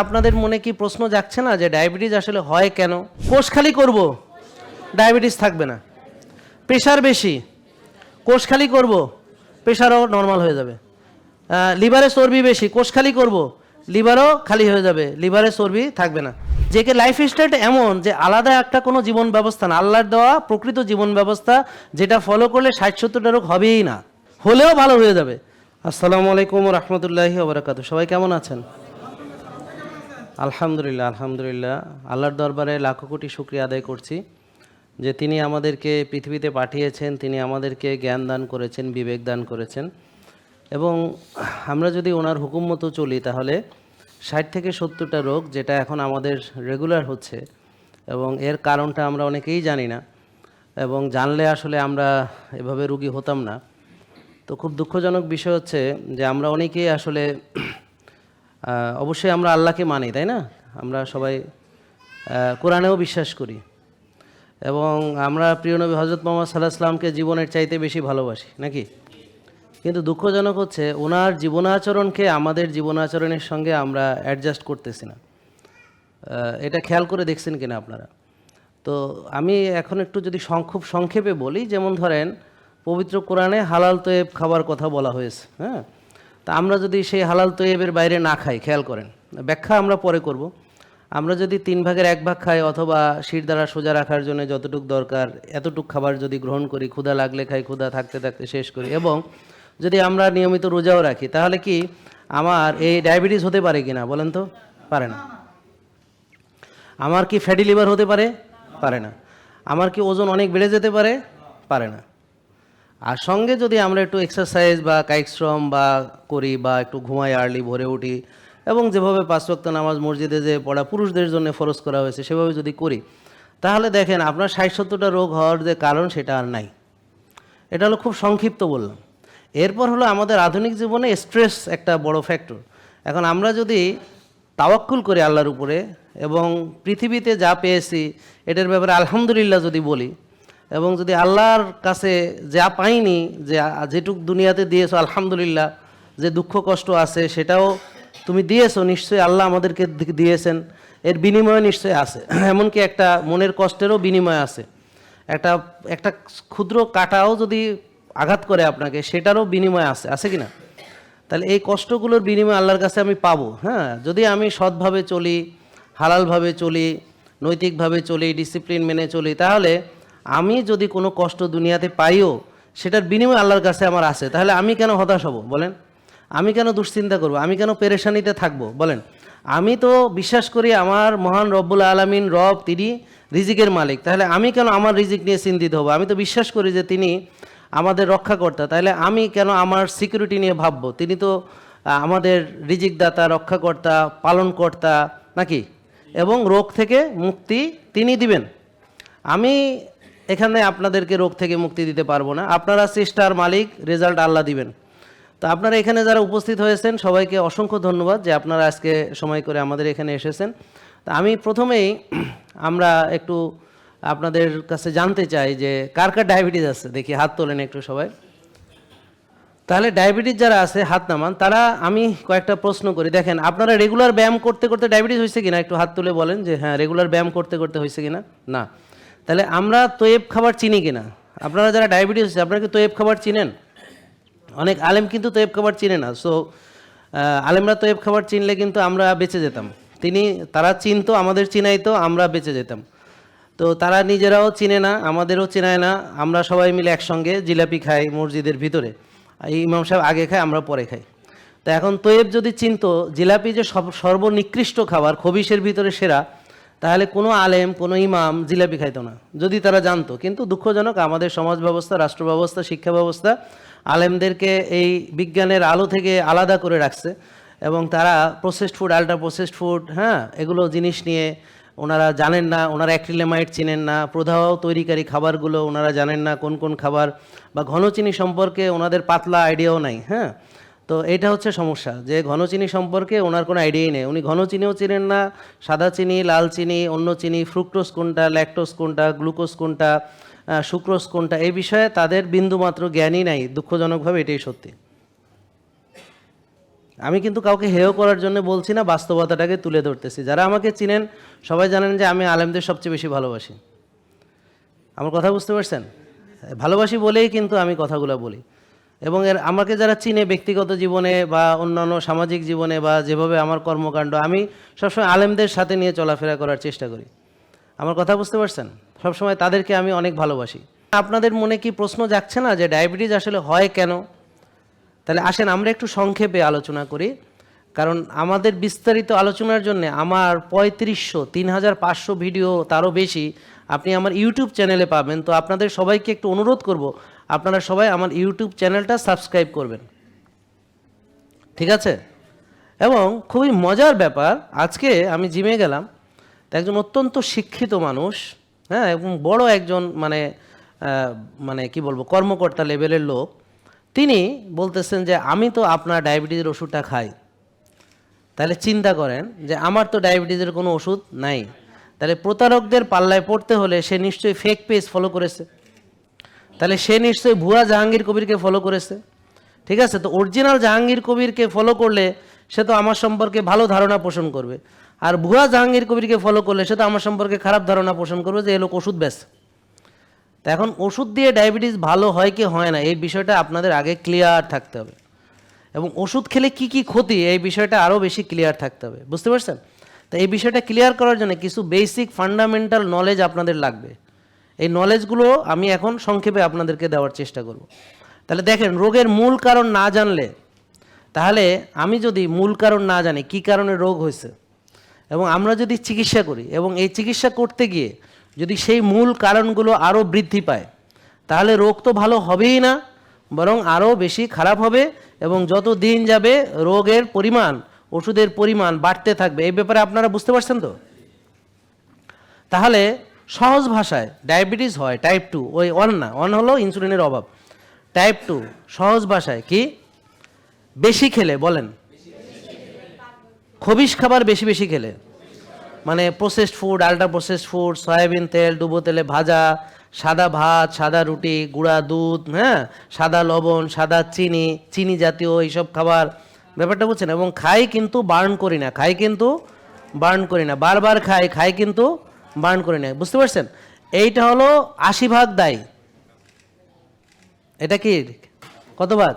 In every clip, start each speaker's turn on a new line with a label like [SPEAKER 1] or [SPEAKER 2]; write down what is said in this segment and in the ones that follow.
[SPEAKER 1] আপনাদের মনে কি প্রশ্ন যাচ্ছে না যে ডায়াবেটিস আসলে হয় কেন? কোষ খালি করব, ডায়াবেটিস থাকবে না। প্রেশার বেশি, কোষ খালি করব, প্রেশারও নর্মাল হয়ে যাবে। লিভারে চর্বি বেশি, কোষ খালি করব, লিভারও খালি হয়ে যাবে, লিভারে চর্বি থাকবে না। যে কে লাইফ স্টাইলটা এমন যে আলাদা একটা কোনো জীবন ব্যবস্থা না, আল্লাহর দেওয়া প্রকৃত জীবন ব্যবস্থা, যেটা ফলো করলে 60-70টা রোগ হবেই না, হলেও ভালো হয়ে যাবে। আসসালামু আলাইকুম রহমতুল্লাহি ওয়া বারাকাতুহু। সবাই কেমন আছেন? আলহামদুলিল্লাহ, আলহামদুলিল্লাহ। আল্লাহর দরবারে লাখো কোটি শুকরিয়া আদায় করছি যে তিনি আমাদেরকে পৃথিবীতে পাঠিয়েছেন, তিনি আমাদেরকে জ্ঞান দান করেছেন, বিবেক দান করেছেন, এবং আমরা যদি ওনার হুকুম মতো চলি তাহলে 60-70টা রোগ, যেটা এখন আমাদের রেগুলার হচ্ছে, এবং এর কারণটা আমরা অনেকেই জানি না, এবং জানলে আসলে আমরা এভাবে রোগী হতাম না। তো খুব দুঃখজনক বিষয় হচ্ছে যে আমরা অনেকেই আসলে অবশ্যই আমরা আল্লাহকে মানি, তাই না? আমরা সবাই কোরআনেও বিশ্বাস করি, এবং আমরা প্রিয় নবী হযরত মুহাম্মদ সাল্লাল্লাহু আলাইহি ওয়াসাল্লামকে জীবনের চাইতে বেশি ভালোবাসি, নাকি? কিন্তু দুঃখজনক হচ্ছে ওনার জীবনাচরণকে আমাদের জীবনাচরণের সঙ্গে আমরা অ্যাডজাস্ট করতেছি না। এটা খেয়াল করে দেখছেন কিনা আপনারা? তো আমি এখন একটু যদি খুব সংক্ষেপে বলি, যেমন ধরেন পবিত্র কোরআনে হালাল তৈয়ব খাবার কথা বলা হয়েছে, হ্যাঁ? তা আমরা যদি সেই হালাল তৈয়বের বাইরে না খাই, খেয়াল করেন, ব্যাখ্যা আমরা পরে করব। আমরা যদি 3 ভাগের 1 ভাগ খাই, অথবা শির দ্বারা সোজা রাখার জন্য যতটুকু দরকার এতটুকু খাবার যদি গ্রহণ করি, ক্ষুধা লাগলে খাই, ক্ষুধা থাকতে থাকতে শেষ করি, এবং যদি আমরা নিয়মিত রোজাও রাখি, তাহলে কি আমার এই ডায়াবেটিস হতে পারে কিনা বলেন তো? পারে না। আমার কি ফ্যাটি লিভার হতে পারে? পারে না। আমার কি ওজন অনেক বেড়ে যেতে পারে? পারে না। আর সঙ্গে যদি আমরা একটু এক্সারসাইজ বা কায়িক শ্রম বা করি, বা একটু ঘুমাই, আর্লি ভোরে উঠি, এবং যেভাবে 5 ওয়াক্ত নামাজ মসজিদে যে পড়া পুরুষদের জন্য ফরজ করা হয়েছে সেভাবে যদি করি, তাহলে দেখেন আপনার 60-70টা রোগ হওয়ার যে কারণ সেটা আর নাই। এটা হলো খুব সংক্ষিপ্ত বললাম। এরপর হলো আমাদের আধুনিক জীবনে স্ট্রেস একটা বড় ফ্যাক্টর। এখন আমরা যদি তাওয়াক্কুল করি আল্লাহর উপরে, এবং পৃথিবীতে যা পেয়েছি এটার ব্যাপারে আলহামদুলিল্লাহ যদি বলি, এবং যদি আল্লাহর কাছে যা পাইনি, যে যেটুক দুনিয়াতে দিয়েছো আলহামদুলিল্লাহ, যে দুঃখ কষ্ট আছে সেটাও তুমি দিয়েছো, নিশ্চয়ই আল্লাহ আমাদেরকে দিয়েছেন, এর বিনিময়ে নিশ্চয়ই আছে। এমনকি একটা মনের কষ্টেরও বিনিময় আছে। একটা একটা ক্ষুদ্র কাঁটাও যদি আঘাত করে আপনাকে, সেটারও বিনিময় আছে, আছে কি না? তাহলে এই কষ্টগুলোর বিনিময় আল্লাহর কাছে আমি পাবো, হ্যাঁ, যদি আমি সৎভাবে চলি, হালালভাবে চলি, নৈতিকভাবে চলি, ডিসিপ্লিন মেনে চলি, তাহলে আমি যদি কোনো কষ্ট দুনিয়াতে পাইও, সেটার বিনিময় আল্লাহর কাছে আমার আছে। তাহলে আমি কেন হতাশ হব বলেন? আমি কেন দুশ্চিন্তা করব? আমি কেন পেরেশানিতে থাকবো বলেন? আমি তো বিশ্বাস করি আমার মহান রব্বুল আলামিন রব, তিনি রিজিকের মালিক। তাহলে আমি কেন আমার রিজিক নিয়ে চিন্তিত হব? আমি তো বিশ্বাস করি যে তিনি আমাদের রক্ষাকর্তা। তাহলে আমি কেন আমার সিকিউরিটি নিয়ে ভাববো? তিনি তো আমাদের রিজিকদাতা, রক্ষাকর্তা, পালনকর্তা, নাকি? এবং রোগ থেকে মুক্তি তিনি দিবেন। আমি এখানে আপনাদেরকে রোগ থেকে মুক্তি দিতে পারবো না। আপনারা চেষ্টার মালিক, রেজাল্ট আল্লাহ দিবেন। তো আপনারা এখানে যারা উপস্থিত হয়েছেন সবাইকে অসংখ্য ধন্যবাদ যে আপনারা আজকে সময় করে আমাদের এখানে এসেছেন। তা আমি প্রথমেই আমরা একটু আপনাদের কাছে জানতে চাই যে কার কার ডায়াবেটিস আছে, দেখি হাত তোলেন একটু সবাই। তাহলে ডায়াবেটিস যারা আছে হাত নামান। তারা আমি কয়েকটা প্রশ্ন করি, দেখেন আপনারা রেগুলার ব্যায়াম করতে করতে ডায়াবেটিস হয়েছে কিনা একটু হাত তুলে বলেন যে হ্যাঁ, রেগুলার ব্যায়াম করতে করতে হয়েছে কিনা। না। তাহলে আমরা তৈয়ব খাবার চিনি কিনা? আপনারা যারা ডায়াবেটিস হচ্ছে আপনারা কি তৈয়ব খাবার চিনেন? অনেক আলেম কিন্তু তৈয়ব খাবার চিনে না। সো আলেমরা তৈয়ব খাবার চিনলে কিন্তু আমরা বেঁচে যেতাম। তারা চিনতো, আমাদের চিনাইতো, আমরা বেঁচে যেতাম। তো তারা নিজেরাও চিনে না, আমাদেরও চেনায় না। আমরা সবাই মিলে একসঙ্গে জিলাপি খাই মসজিদের ভিতরে, ইমাম সাহেব আগে খায়, আমরা পরে খাই। তো এখন তৈয়ব যদি চিনতো জিলাপি যে সর্বনিকৃষ্ট খাবার, খবিশের ভিতরে সেরা, তাহলে কোনো আলেম, কোনো ইমাম জিলাপি খাইতো না, যদি তারা জানতো। কিন্তু দুঃখজনক আমাদের সমাজ ব্যবস্থা, রাষ্ট্র ব্যবস্থা, শিক্ষা ব্যবস্থা আলেমদেরকে এই বিজ্ঞানের আলো থেকে আলাদা করে রাখছে, এবং তারা processed food, ultra processed food, হ্যাঁ, এগুলো জিনিস নিয়ে ওনারা জানেন না। ওনারা অ্যাক্রিলামাইড চিনেন না, প্রদাহ তৈরিকারী খাবারগুলো ওনারা জানেন না কোন কোন খাবার, বা ঘন চিনি সম্পর্কে ওনাদের পাতলা আইডিয়াও নাই, হ্যাঁ। তো এটা হচ্ছে সমস্যা, যে ঘন চিনি সম্পর্কে ওনার কোনো আইডিয়াই নেই। উনি ঘন চিনিও চিনেন না, সাদা চিনি, লাল চিনি, অন্য চিনি, ফ্রুক্টোজ কোনটা, ল্যাকটোজ কোনটা, গ্লুকোজ কোনটা, সুক্রোজ কোনটা, এই বিষয়ে তাদের বিন্দুমাত্র জ্ঞানই নাই। দুঃখজনকভাবে এটাই সত্যি। আমি কিন্তু কাউকে হেয় করার জন্য বলছি না, বাস্তবতাটাকে তুলে ধরতেছি। যারা আমাকে চিনেন সবাই জানেন যে আমি আলেমদের সবচেয়ে বেশি ভালোবাসি। আমার কথা বুঝতে পারছেন? ভালোবাসি বলেই কিন্তু আমি কথাগুলো বলি। এবং আমাকে যারা চিনে ব্যক্তিগত জীবনে বা অন্যান্য সামাজিক জীবনে বা যেভাবে আমার কর্মকাণ্ড, আমি সবসময় আলেমদের সাথে নিয়ে চলাফেরা করার চেষ্টা করি। আমার কথা বুঝতে পারছেন? সবসময় তাদেরকে আমি অনেক ভালোবাসি। আপনাদের মনে কি প্রশ্ন জাগছে না যে ডায়াবেটিস আসলে হয় কেন? তাহলে আসেন আমরা একটু সংক্ষেপে আলোচনা করি, কারণ আমাদের বিস্তারিত আলোচনার জন্য আমার 3500 ভিডিও তারও বেশি আপনি আমার ইউটিউব চ্যানেলে পাবেন। তো আপনাদের সবাইকে একটু অনুরোধ করব, আপনারা সবাই আমার ইউটিউব চ্যানেলটা সাবস্ক্রাইব করবেন, ঠিক আছে? এবং খুবই মজার ব্যাপার, আজকে আমি জিমে গেলাম, তো একজন অত্যন্ত শিক্ষিত মানুষ, হ্যাঁ, এবং বড় একজন মানে কি বলবো, কর্মকর্তা লেভেলের লোক, তিনি বলতেছেন যে আমি তো আপনার ডায়াবেটিসের ওষুধটা খাই। তাহলে চিন্তা করেন যে আমার তো ডায়াবেটিসের কোনো ওষুধ নাই, তাহলে প্রতারকদের পাল্লায় পড়তে হলে সে নিশ্চয়ই ফেক পেজ ফলো করেছে, তাহলে সে নিশ্চয়ই ভুয়া জাহাঙ্গীর কবিরকে ফলো করেছে, ঠিক আছে? তো অরিজিনাল জাহাঙ্গীর কবিরকে ফলো করলে সে তো আমার সম্পর্কে ভালো ধারণা পোষণ করবে, আর ভুয়া জাহাঙ্গীর কবিরকে ফলো করলে সে তো আমার সম্পর্কে খারাপ ধারণা পোষণ করবে যে এ লোক ওষুধ বেচে। তো এখন ওষুধ দিয়ে ডায়াবেটিস ভালো হয় কি হয় না এই বিষয়টা আপনাদের আগে ক্লিয়ার থাকতে হবে, এবং ওষুধ খেলে কি কি ক্ষতি এই বিষয়টা আরও বেশি ক্লিয়ার থাকতে হবে, বুঝতে পারছেন? তো এই বিষয়টা ক্লিয়ার করার জন্য কিছু বেসিক ফান্ডামেন্টাল নলেজ আপনাদের লাগবে। এই নলেজগুলো আমি এখন সংক্ষেপে আপনাদেরকে দেওয়ার চেষ্টা করব। তাহলে দেখেন, রোগের মূল কারণ না জানলে, তাহলে আমি যদি মূল কারণ না জানি কি কারণে রোগ হয়েছে, এবং আমরা যদি চিকিৎসা করি এবং এই চিকিৎসা করতে গিয়ে যদি সেই মূল কারণগুলো আরও বৃদ্ধি পায়, তাহলে রোগ তো ভালো হবেই না, বরং আরও বেশি খারাপ হবে, এবং যত দিন যাবে রোগের পরিমাণ, ওষুধের পরিমাণ বাড়তে থাকবে। এই ব্যাপারে আপনারা বুঝতে পারছেন তো? তাহলে সহজ ভাষায় ডায়াবেটিস হয় টাইপ 2, ওই 1 না, 1 হলো ইনসুলিনের অভাব, টাইপ 2 সহজ ভাষায় কি? বেশি খেলে, বলেন, খবিশ খাবার বেশি বেশি খেলে, মানে processed food, ultra processed food, soybean তেল, ডুবো তেলে ভাজা, সাদা ভাত, সাদা রুটি, গুঁড়া দুধ, হ্যাঁ, সাদা লবণ, সাদা চিনি, চিনি জাতীয় এইসব খাবার, ব্যাপারটা বুঝছেন? এবং খাই কিন্তু বার্ন করি না, খাই কিন্তু বার্ন করি না, বারবার খাই, খাই কিন্তু বার্ন করি না, বুঝতে পারছেন? এইটা হলো 80 ভাগ দায়ী। এটা কি কত ভাগ?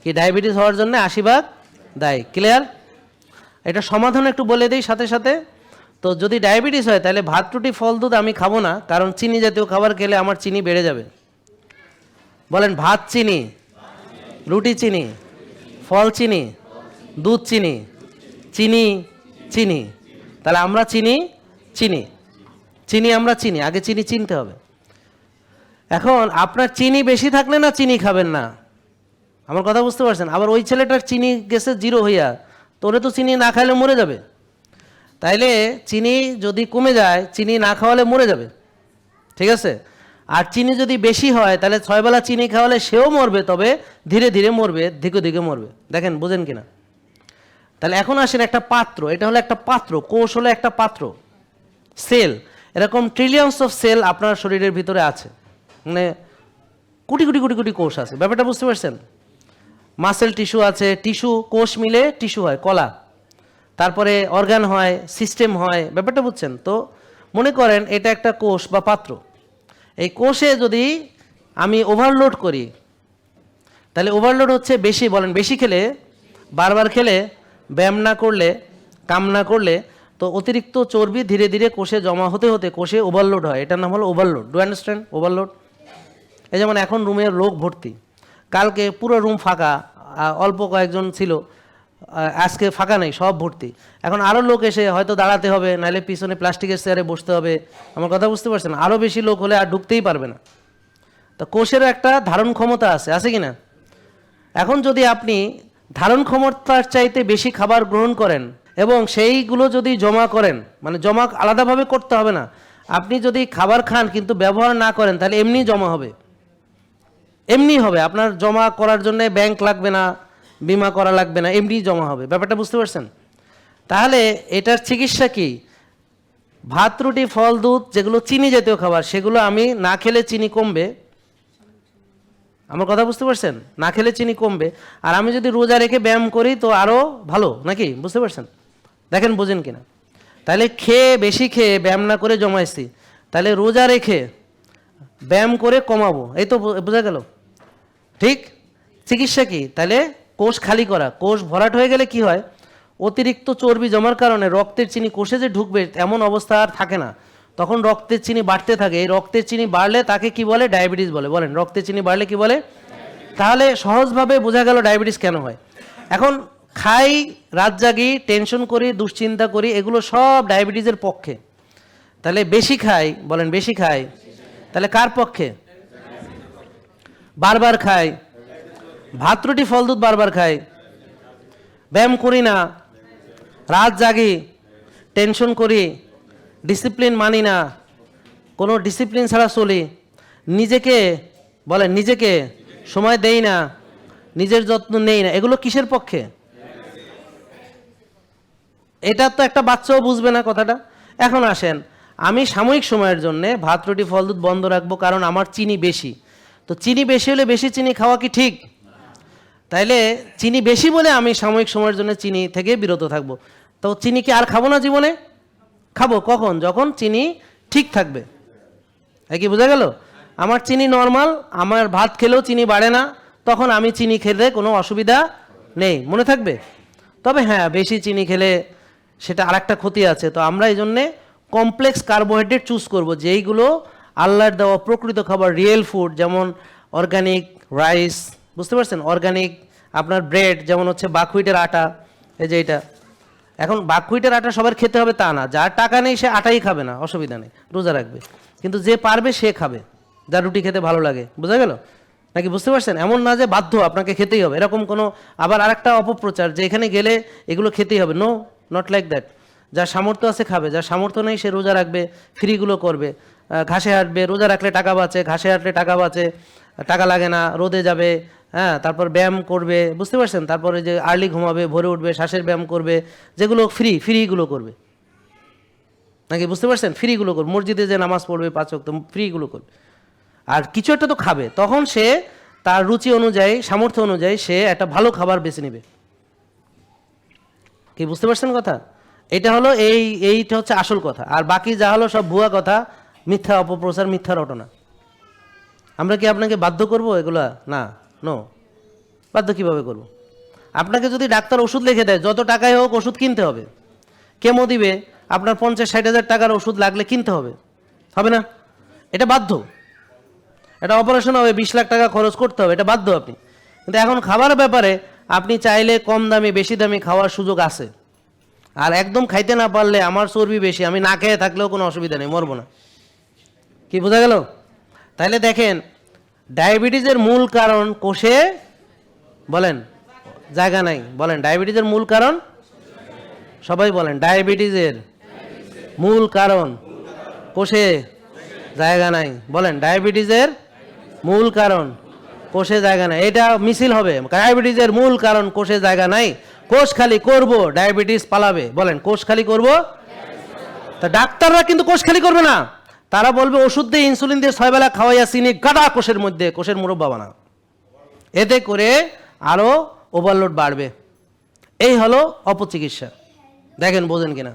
[SPEAKER 1] কি ডায়াবেটিস হওয়ার জন্য 80 ভাগ দায়ী, ক্লিয়ার? এটা সমাধান একটু বলে দিই সাথে সাথে। তো যদি ডায়াবেটিস হয় তাহলে ভাত রুটি ফল দুধ আমি খাবো না, কারণ চিনি জাতীয় খাবার খেলে আমার চিনি বেড়ে যাবে। বলেন, ভাত চিনি, রুটি চিনি, ফল চিনি, দুধ চিনি, চিনি চিনি, তাহলে আমরা চিনি চিনি চিনি আমরা চিনি, আগে চিনি চিনতে হবে। এখন আপনার চিনি বেশি থাকলে না চিনি খাবেন না, আমার কথা বুঝতে পারছেন? আবার ওই ছেলেটার চিনি গেছে 0 হইয়া, তোরে তো চিনি না খাইলে মরে যাবে, তাইলে চিনি যদি কমে যায়, চিনি না খাওয়ালে মরে যাবে, ঠিক আছে? আর চিনি যদি বেশি হয় তাহলে 6 বেলা চিনি খাওয়ালে সেও মরবে, তবে ধীরে ধীরে মরবে, ধিকে ধিকে মরবে। দেখেন, বুঝেন কিনা? তাহলে এখন আসেন একটা পাত্র, এটা হলো একটা পাত্র, কোষ হলো একটা পাত্র, সেল, এরকম ট্রিলিয়নস অফ সেল আপনার শরীরের ভিতরে আছে, মানে কোটি কোটি কোটি কোটি কোষ আছে, ব্যাপারটা বুঝতে পারছেন? মাসেল টিস্যু আছে, টিস্যু কোষ মিলে টিস্যু হয়, কলা, তারপরে অর্গান হয়, সিস্টেম হয়, ব্যাপারটা বুঝছেন তো? মনে করেন এটা একটা কোষ বা পাত্র, এই কোষে যদি আমি ওভারলোড করি, তাহলে ওভারলোড হচ্ছে বেশি, বলেন, বেশি খেলে, বারবার খেলে, ব্যায়াম না করলে, কাম না করলে, তো অতিরিক্ত চর্বি ধীরে ধীরে কোষে জমা হতে হতে কোষে ওভারলোড হয়, এটার নাম হলো ওভারলোড। Do understand? ওভারলোড। এই যেমন এখন রুমের লোক ভর্তি, কালকে পুরো রুম ফাঁকা, অল্প কয়েকজন ছিল, আজকে ফাঁকা নেই, সব ভর্তি। এখন আরও লোক এসে হয়তো দাঁড়াতে হবে, নাহলে পিছনে প্লাস্টিকের চেয়ারে বসতে হবে, আমার কথা বুঝতে পারছেন? আরও বেশি লোক হলে আর ঢুকতেই পারবে না। তো কোষেরও একটা ধারণ ক্ষমতা আছে কি না? এখন যদি আপনি ধারণ ক্ষমতার চাইতে বেশি খাবার গ্রহণ করেন এবং সেইগুলো যদি জমা করেন, মানে জমা আলাদাভাবে করতে হবে না, আপনি যদি খাবার খান কিন্তু ব্যবহার না করেন, তাহলে এমনি জমা হবে, এমনি হবে, আপনার জমা করার জন্য ব্যাংক লাগবে না, বিমা করা লাগবে না, এমনি জমা হবে, ব্যাপারটা বুঝতে পারছেন? তাহলে এটার চিকিৎসা কি? ভাত রুটি ফল দুধ যেগুলো চিনি জাতীয় খাবার, সেগুলো আমি না খেলে চিনি কমবে, আমার কথা বুঝতে পারছেন? না খেলে চিনি কমবে, আর আমি যদি রোজা রেখে ব্যায়াম করি তো আরও ভালো, নাকি? বুঝতে পারছেন? দেখেন বোঝেন কিনা। তাহলে বেশি খেয়ে ব্যায়াম না করে জমাইছি, তাহলে রোজা রেখে ব্যায়াম করে কমাবো, এই তো বোঝা গেল। ঠিক চিকিৎসা কি? তাহলে কোষ খালি করা। কোষ ভরাট হয়ে গেলে কি হয়? অতিরিক্ত চর্বি জমার কারণে রক্তের চিনি কোষে যে ঢুকবে এমন অবস্থা আর থাকে না, তখন রক্তের চিনি বাড়তে থাকে। এই রক্তের চিনি বাড়লে তাকে কি বলে? ডায়াবেটিস বলে। বলেন, রক্তের চিনি বাড়লে কি বলে? তাহলে সহজভাবে বোঝা গেল ডায়াবেটিস কেন হয়। এখন খাই, রাত জাগি, টেনশন করি, দুশ্চিন্তা করি, এগুলো সব ডায়াবেটিসের পক্ষে। তাহলে বেশি খাই, বলেন বেশি খাই, তাহলে কার পক্ষে? বারবার খাই, ভাত রুটি ফল দুধ বারবার খাই, ব্যায়াম করি না, রাত জাগি, টেনশন করি, ডিসিপ্লিন মানি না, কোনো ডিসিপ্লিন ছাড়া চলি, নিজেকে বলেন নিজেকে সময় দেই না, নিজের যত্ন নেই না, এগুলো কিসের পক্ষে? এটা তো একটা বাচ্চাও বুঝবে না কথাটা। এখন আসেন, আমি সাময়িক সময়ের জন্য ভাত রুটি ফল দুধ বন্ধ রাখবো কারণ আমার চিনি বেশি। তো চিনি বেশি হলে বেশি চিনি খাওয়া কি ঠিক? তাইলে চিনি বেশি বলে আমি সাময়িক সময়ের জন্য চিনি থেকে বিরত থাকবো। তো চিনি কি আর খাবো না জীবনে? খাবো কখন? যখন চিনি ঠিক থাকবে। কি বোঝা গেল? আমার চিনি নর্মাল, আমার ভাত খেলেও চিনি বাড়ে না, তখন আমি চিনি খেলে কোনো অসুবিধা নেই, মনে থাকবে। তবে হ্যাঁ, বেশি চিনি খেলে সেটা আরেকটা ক্ষতি আছে। তো আমরা এই জন্যে কমপ্লেক্স কার্বোহাইড্রেট চুজ করব, যেইগুলো আল্লাহর দেওয়া প্রকৃত খাবার, রিয়েল ফুড, যেমন অর্গানিক রাইস, বুঝতে পারছেন? অর্গানিক আপনার ব্রেড, যেমন হচ্ছে বাকহুইটের আটা, এই যে এটা। এখন বাকহুইটের আটা সবার খেতে হবে তা না, যার টাকা নেই সে আটাই খাবে না, অসুবিধা নেই, রোজা রাখবে। কিন্তু যে পারবে সে খাবে, যার রুটি খেতে ভালো লাগে। বোঝা গেল নাকি? বুঝতে পারছেন? এমন না যে বাধ্য আপনাকে খেতেই হবে, এরকম কোনো আবার আরেকটা অপপ্রচার যে এখানে গেলে এগুলো খেতেই হবে। No, not like that. যার সামর্থ্য আছে খাবে, যার সামর্থ্য নেই সে রোজা রাখবে, ফ্রিগুলো করবে, ঘাসে হাঁটবে, রোজা রাখলে টাকা বাঁচে, ঘাসে হাঁটলে টাকা বাঁচে, টাকা লাগে না, রোদে যাবে, হ্যাঁ, তারপর ব্যায়াম করবে, বুঝতে পারছেন? তারপরে যে আর্লি ঘুমাবে, ভোরে উঠবে, শ্বাসের ব্যায়াম করবে, যেগুলো ফ্রিগুলো করবে, নাকি? বুঝতে পারছেন? ফ্রিগুলো করবে, মসজিদে যে নামাজ পড়বে 5 ওয়াক্ত, ফ্রিগুলো করবে। আর কিছু একটা তো খাবে, তখন সে তার রুচি অনুযায়ী, সামর্থ্য অনুযায়ী সে একটা ভালো খাবার বেছে নেবে। কি বুঝতে পারছেন কথা? এটা হলো এইটা হচ্ছে আসল কথা, আর বাকি যা হলো সব ভুয়া কথা, মিথ্যা অপপ্রচার, মিথ্যা রটনা। আমরা কি আপনাকে বাধ্য করব এগুলা? না, নো। বাধ্য কিভাবে করব? আপনাকে যদি ডাক্তার ওষুধ লিখে দেয়, যত টাকাই হোক ওষুধ কিনতে হবে। কেমো দিবে, আপনার 50-60 হাজার টাকার ওষুধ লাগলে কিনতে হবে, হবে না? এটা বাধ্য। এটা অপারেশন হবে, 20 লাখ টাকা খরচ করতে হবে, এটা বাধ্য আপনি। কিন্তু এখন খাবার ব্যাপারে আপনি চাইলে কম দামি বেশি দামি খাওয়ার সুযোগ আছে। আর একদম খাইতে না পারলে, আমার চর্বি বেশি, আমি না খেয়ে থাকলেও কোনো অসুবিধা নেই, মরবো না। কি বোঝা গেল? তাহলে দেখেন, ডায়াবেটিসের মূল কারণ কোষে, বলেন জায়গা নাই, বলেন ডায়াবেটিসের মূল কারণ, সবাই বলেন ডায়াবেটিসের মূল কারণ কোষে জায়গা নাই। বলেন ডায়াবেটিসের মূল কারণ কোষে জায়গা নাই। এটা মিছিল হবে, ডায়াবেটিসের মূল কারণ কোষে জায়গা নাই, কোষ খালি করব, ডায়াবেটিস পালাবে। বলেন কোষ খালি করব। তা ডাক্তাররা কিন্তু কোষ খালি করবে না, তারা বলবে ওষুধ দিয়ে, ইনসুলিন দিয়ে 6 বেলা খাওয়াইয়া চিনি গাদা কোষের মধ্যে, কোষের মুরব্বা বানা, এতে করে আরো ওভারলোড বাড়বে। এই হলো অপচিকিৎসা। দেখেন বোঝেন কিনা।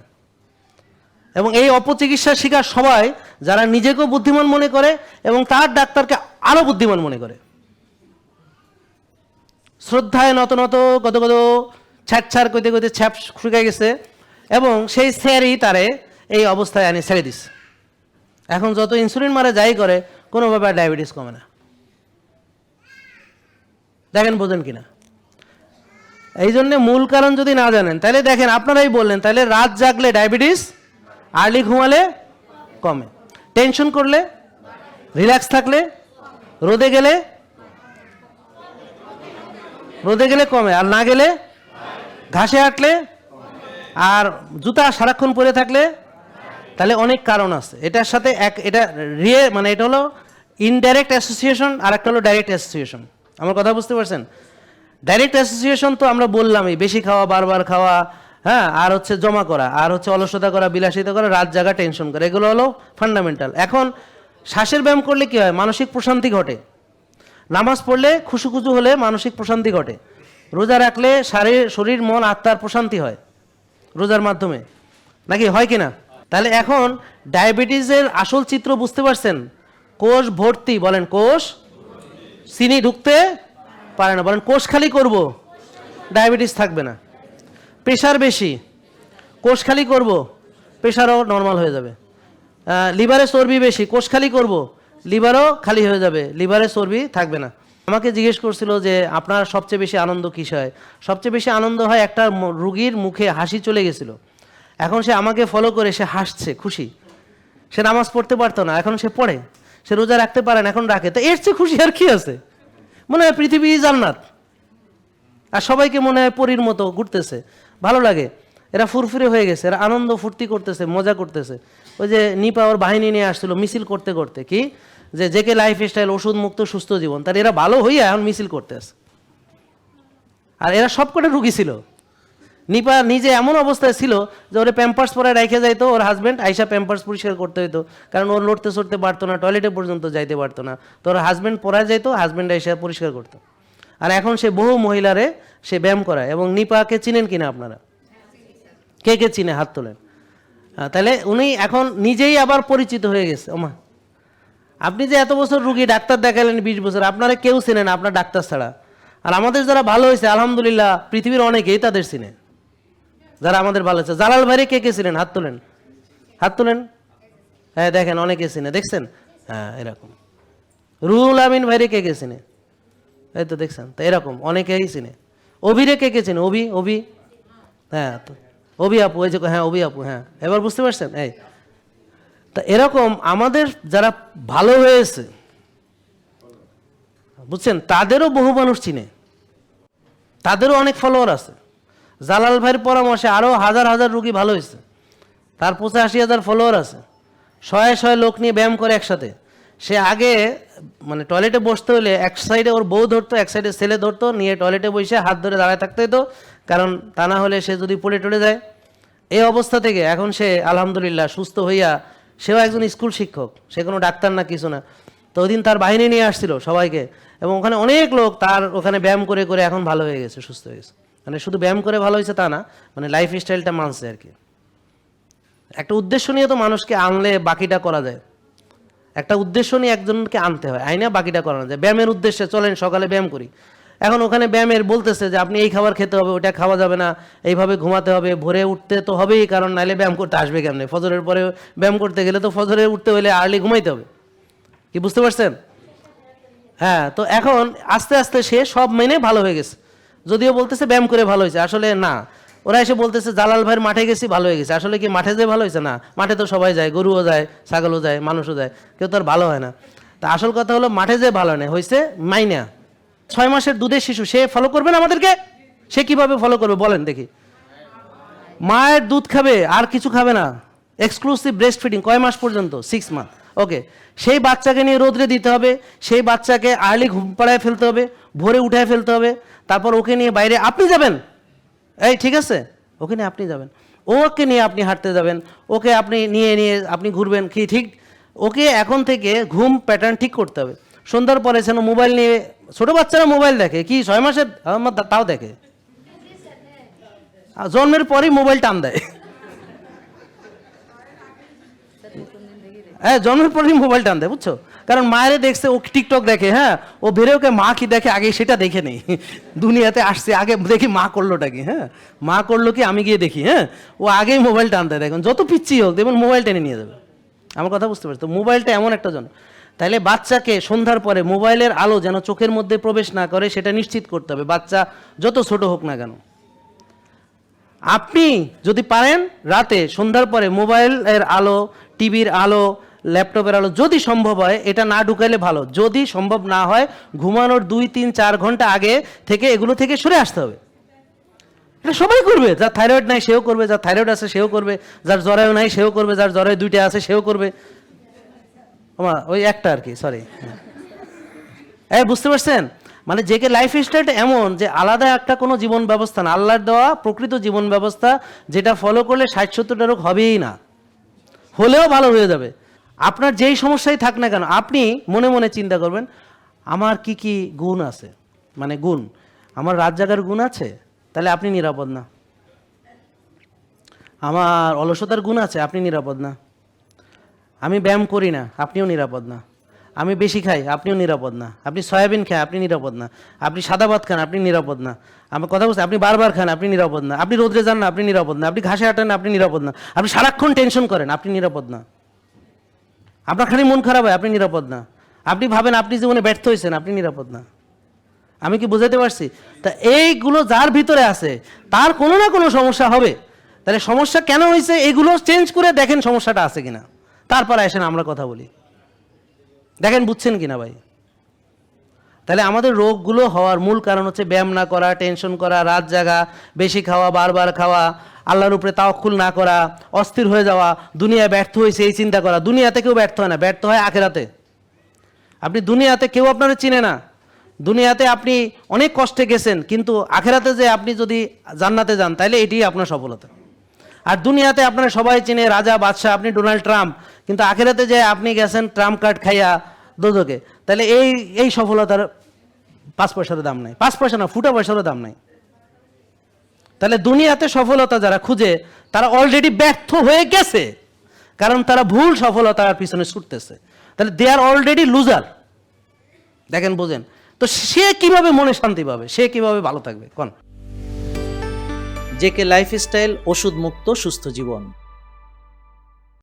[SPEAKER 1] এবং এই অপচিকিৎসার শিকার সবাই যারা নিজেকেও বুদ্ধিমান মনে করে এবং তার ডাক্তারকে আরো বুদ্ধিমান মনে করে। শ্রদ্ধায় নত নত কত কত ছ্যাঁচ্ছাড় কইতে কইতে ছ্যাপ শুকিয়ে গেছে, এবং সেই স্যারই তারে এই অবস্থায় আনি ছেড়ে দিস। এখন যত ইনসুলিন মারে যাই করে, কোনোভাবে আর ডায়াবেটিস কমে না। দেখেন বোঝেন কিনা। এই জন্য মূল কারণ যদি না জানেন, তাহলে দেখেন আপনারাই বললেন, তাহলে রাত জাগলে ডায়াবেটিস, আর্লি ঘুমালে কমে, টেনশন করলে, রিল্যাক্স থাকলে, রোদে গেলে কমে, আর না গেলে, ঘাসে হাঁটলে, আর জুতা সারাক্ষণ পরে থাকলে, তাহলে অনেক কারণ আছে এটার সাথে। এটা মানে এটা হলো ইনডাইরেক্ট অ্যাসোসিয়েশন, আর একটা হলো ডাইরেক্ট অ্যাসোসিয়েশন। আমার কথা বুঝতে পারছেন? ডাইরেক্ট অ্যাসোসিয়েশন তো আমরা বললাম, এই বেশি খাওয়া, বারবার খাওয়া, হ্যাঁ, আর হচ্ছে জমা করা, আর হচ্ছে অলসতা করা, বিলাসিতা করা, রাত জাগা, টেনশন করা, এগুলো হলো ফান্ডামেন্টাল। এখন শ্বাসের ব্যায়াম করলে কি হয়? মানসিক প্রশান্তি ঘটে। নামাজ পড়লে খুশুখুজু হলে মানসিক প্রশান্তি ঘটে, রোজা রাখলে শরীর মন আত্মার প্রশান্তি হয় রোজার মাধ্যমে, নাকি হয় কিনা? তাহলে এখন ডায়াবেটিসের আসল চিত্র বুঝতে পারছেন? কোষ ভর্তি, বলেন কোষ, চিনি ঢুকতে পারে না, বলেন কোষ খালি করব, ডায়াবেটিস থাকবে না। প্রেশার বেশি, কোষ খালি করব, প্রেশারও নর্মাল হয়ে যাবে। লিভারে চর্বি বেশি, কোষ খালি করব, লিভারও খালি হয়ে যাবে, লিভারে চর্বি থাকবে না। আমাকে জিজ্ঞেস করছিল যে আপনার সবচেয়ে বেশি আনন্দ কিস হয়? সবচেয়ে বেশি আনন্দ হয় একটা রুগীর মুখে হাসি চলে গেছিল, এখন সে আমাকে ফলো করে সে হাসছে, খুশি। সে নামাজ পড়তে পারতো না, এখন সে পড়ে। সে রোজা রাখতে পারে না, এখন রাখে। তো এর চেয়ে খুশি আর কি আছে? মনে হয় পৃথিবী জান্নাত, আর সবাইকে মনে হয় পরীর মতো ঘুরতেছে, ভালো লাগে। এরা ফুরফুরে হয়ে গেছে, এরা আনন্দ ফুর্তি করতেছে, মজা করতেছে। ওই যে নিপা ওর বাহিনী নিয়ে আসছিল মিছিল করতে করতে, কি যে জেকে লাইফ স্টাইল, ওষুধ মুক্ত সুস্থ জীবন, তার এরা ভালো হইয়া এখন মিছিল করতে আসে। আর এরা সবকটা রুগী ছিল। নিপা নিজে এমন অবস্থায় ছিল যে ওরে প্যাম্পার্স পরে রেখে যাইতো, ওর হাজব্যান্ড আইসা প্যাম্পার্স পরিষ্কার করতে হইতো, কারণ ওর লড়তে চড়তে পারতো না, টয়লেটে পর্যন্ত যাইতে পারতো না। তো ওর হাজব্যান্ড পরা যাইতো, হাজব্যান্ড আইসা পরিষ্কার করতো। আর এখন সে বহু মহিলারে সে ব্যায়াম করায়। এবং নিপাকে চিনেন কিনা আপনারা? কে কে চিনে হাত তোলেন? তাহলে উনি এখন নিজেই আবার পরিচিত হয়ে গেছে। ওমা, আপনি যে এত বছর রুগী ডাক্তার দেখালেন 20 বছর, আপনারা কেউ চেনে না আপনার ডাক্তার ছাড়া। আর আমাদের যারা ভালো হয়েছে আলহামদুলিল্লাহ, পৃথিবীর অনেকেই তাদের চিনে, যারা আমাদের ভালো হয়েছে। জালাল ভাইরে কে কে চিনেন? হাত তোলেন, হাত তোলেন। হ্যাঁ দেখেন, অনেকে চিনে, দেখছেন? হ্যাঁ এরকম। রুহুল আমিন ভাইরে কে কে চিনে? এই তো দেখছেন, তো এরকম অনেকেই চিনে। অভিরে কে কে চিনে? অভি, হ্যাঁ তো অভি আপু, ওই যে, হ্যাঁ অভি আপু, হ্যাঁ এবার বুঝতে পারছেন? এই তা এরকম আমাদের যারা ভালো হয়েছে, বুঝছেন, তাদেরও বহু মানুষ চিনে, তাদেরও অনেক ফলোয়ার আছে। জালাল ভাইয়ের পরামর্শে আরও হাজার হাজার রুগী ভালো হয়েছে, তার 85,000 ফলোয়ার আছে, শয়ে শয়ে লোক নিয়ে ব্যায়াম করে একসাথে। সে আগে মানে টয়লেটে বসতে হলে এক সাইডে ওর বউ ধরতো, এক সাইডে ছেলে ধরতো, নিয়ে টয়লেটে বসে হাত ধরে দাঁড়ায় থাকতে হতো, কারণ তা না হলে সে যদি পড়ে টড়ে যায়। এই অবস্থা থেকে এখন সে আলহামদুলিল্লাহ সুস্থ হইয়া, সেও একজন স্কুল শিক্ষক, সে কোনো ডাক্তার না, কিছু না। তো ওই দিন তার বাহিনী নিয়ে আসছিল সবাইকে, এবং ওখানে অনেক লোক তার ওখানে ব্যায়াম করে করে এখন ভালো হয়ে গেছে, সুস্থ হয়ে গেছে। মানে শুধু ব্যায়াম করে ভালো হয়েছে তা না, মানে লাইফ স্টাইলটা মানছে আর কি। একটা উদ্দেশ্য নিয়ে তো মানুষকে আনলে বাকিটা করা যায়, একটা উদ্দেশ্য নিয়ে একজনকে আনতে হয়, আইনা বাকিটা করানো যায়। ব্যায়ামের উদ্দেশ্যে চলেন সকালে ব্যায়াম করি, এখন ওখানে ব্যায়ামের বলতেছে যে আপনি এই খাবার খেতে হবে, ওটা খাওয়া যাবে না, এইভাবে ঘুমাতে হবে, ভোরে উঠতে তো হবেই, কারণ নাইলে ব্যায়াম করতে আসবে কেমনে? ফজরের পরে ব্যায়াম করতে গেলে তো ফজরে উঠতে হলে আর্লি ঘুমাইতে হবে, কি বুঝতে পারছেন? হ্যাঁ, তো এখন আস্তে আস্তে সে সব মেনে ভালো হয়ে গেছে। যদিও বলতেছে ব্যায়াম করে ভালো হয়েছে, আসলে না। ওরা এসে বলতেছে জালাল ভাইয়ের মাঠে গেছি ভালো হয়ে গেছে, আসলে কি মাঠে যেয়ে ভালো হয়েছে? না, মাঠে তো সবাই যায়, গরুও যায়, ছাগলও যায়, মানুষও যায়, কেউ তো আর ভালো হয় না। তা আসল কথা হলো মাঠে যেয়ে ভালো হয় না, হয়েছে মাইনা। 6 মাসের দুধের শিশু, সে ফলো করবে না আমাদেরকে? সে কিভাবে ফলো করবে বলেন দেখি? মায়ের দুধ খাবে, আর কিছু খাবে না, এক্সক্লুসিভ ব্রেস্ট ফিডিং। কয় মাস পর্যন্ত? 6 মাস। ওকে, সেই বাচ্চাকে নিয়ে রোদ্রে দিতে হবে, সেই বাচ্চাকে আর্লি ঘুম পাড়ায় ফেলতে হবে, ভোরে উঠায় ফেলতে হবে, তারপর ওকে নিয়ে বাইরে আপনি যাবেন, এই ঠিক আছে, ওকে নিয়ে আপনি যাবেন, ওকে নিয়ে আপনি হাঁটতে যাবেন, ওকে আপনি নিয়ে নিয়ে আপনি ঘুরবেন, কি ঠিক? ওকে এখন থেকে ঘুম প্যাটার্ন ঠিক করতে হবে। সন্ধ্যার পরে যেন মোবাইল নিয়ে, ছোটো বাচ্চারা মোবাইল দেখে, কি 6 মাসের তাও দেখে, জন্মের পরেই মোবাইল টান দেয়। হ্যাঁ, জন্মের পরেই মোবাইল টান দেয়, বুঝছো? কারণ মায়েরে দেখছে, ও টিকটক দেখে, হ্যাঁ, ও বেরো ওকে মা কি দেখে আগে সেটা দেখে নেই, দুনিয়াতে আসছে আগে দেখি মা করলোটা কি, হ্যাঁ মা করলো কি আমি গিয়ে দেখি, হ্যাঁ, ও আগেই মোবাইল টানতে দেয়। দেখুন যত পিচ্ছি হোক দেখুন মোবাইল টেনে নিয়ে যাবে। আমার কথা বুঝতে পারছি তো? মোবাইলটা এমন একটা জন্য, তাইলে বাচ্চাকে সন্ধ্যার পরে মোবাইলের আলো যেন চোখের মধ্যে প্রবেশ না করে সেটা নিশ্চিত করতে হবে, বাচ্চা যত ছোট হোক না কেন। আপনি যদি পারেন রাতে সন্ধ্যার পরে মোবাইলের আলো, টিভির আলো, ল্যাপটপের আলো যদি সম্ভব হয় এটা না ঢুকাইলে ভালো। যদি সম্ভব না হয় ঘুমানোর 2-3-4 ঘন্টা আগে থেকে এগুলো থেকে সরে আসতে হবে। এটা সবাই করবে, যার থাইরয়েড নাই সেও করবে, যার থাইরয়েড আছে সেও করবে, যার জরায়ু নাই সেও করবে, যার জরায়ু 2টা আছে সেও করবে। ওই একটা আর কি, সরি। হ্যাঁ, বুঝতে পারছেন? মানে যে কে লাইফ স্টাইলটা এমন যে আলাদা একটা কোনো জীবন ব্যবস্থা না, আল্লাহর দেওয়া প্রকৃত জীবন ব্যবস্থা, যেটা ফলো করলে 60-70টা রোগ হবেই না, হলেও ভালো হয়ে যাবে। আপনার যেই সমস্যাই থাক না কেন আপনি মনে মনে চিন্তা করবেন, আমার কি কি গুণ আছে, মানে গুণ, আমার রাত জাগার গুণ আছে, তাহলে আপনি নিরাপদ না। আমার অলসতার গুণ আছে, আপনি নিরাপদ না। আমি ব্যায়াম করি না, আপনিও নিরাপদ না। আমি বেশি খাই, আপনিও নিরাপদ না। আপনি সয়াবিন খান, আপনি নিরাপদ না। আপনি সাদা ভাত খান, আপনি নিরাপদ না। আমার কথা বলছি, আপনি বারবার খান, আপনি নিরাপদ না। আপনি রোদ্রে যান না, আপনি নিরাপদ না। আপনি ঘাসে হাঁটেন, আপনি নিরাপদ না। আপনি সারাক্ষণ টেনশন করেন, আপনি নিরাপদ না। আপনার খালি মন খারাপ হয়, আপনি নিরাপদ না। আপনি ভাবেন আপনি জীবনে ব্যর্থ হয়েছেন, আপনি নিরাপদ না। আমি কি বুঝাতে পারছি? তা এইগুলো যার ভিতরে আছে তার কোনো না কোনো সমস্যা হবে। তাহলে সমস্যা কেন হয়েছে এগুলো চেঞ্জ করে দেখেন সমস্যাটা আছে কিনা, তারপরে আসেন আমরা কথা বলি। দেখেন বুঝছেন কিনা ভাই? তাহলে আমাদের রোগগুলো হওয়ার মূল কারণ হচ্ছে ব্যায়াম না করা, টেনশন করা, রাত জাগা, বেশি খাওয়া, বারবার খাওয়া, আল্লাহর উপরে তাওয়াক্কুল না করা, অস্থির হয়ে যাওয়া, দুনিয়ায় ব্যর্থ হয়েছে এই চিন্তা করা। দুনিয়াতে কেউ ব্যর্থ হয় না, ব্যর্থ হয় আখেরাতে। আপনি দুনিয়াতে কেউ আপনারা চিনে না, দুনিয়াতে আপনি অনেক কষ্টে গেছেন, কিন্তু আখেরাতে যে আপনি যদি জান্নাতে যান তাহলে এটিই আপনার সফলতা। আর দুনিয়াতে আপনারা সবাই চিনে, রাজা বাদশাহ, আপনি ডোনাল্ড ট্রাম্প, কিন্তু আখেরাতে যে আপনি গেছেন ট্রাম্প কার্ড খাইয়া দোজকে, তাহলে এই সফলতার 5 পয়সারও দাম নাই, 5 পয়সা না, ফুটা পয়সারও দাম নাই। তাহলে দুনিয়াতে সফলতা যারা খুঁজে তারা অলরেডি ব্যর্থ হয়ে গেছে, কারণ তারা ভুল সফলতার পিছনে ছুটতেছে। তাহলে দে আর অলরেডি লুজার। দেখেন, বোঝেন তো, সে কিভাবে মনে শান্তি পাবে, সে কিভাবে ভালো থাকবে কোন?
[SPEAKER 2] জেকে লাইফস্টাইল, ওষুধ মুক্ত সুস্থ জীবন।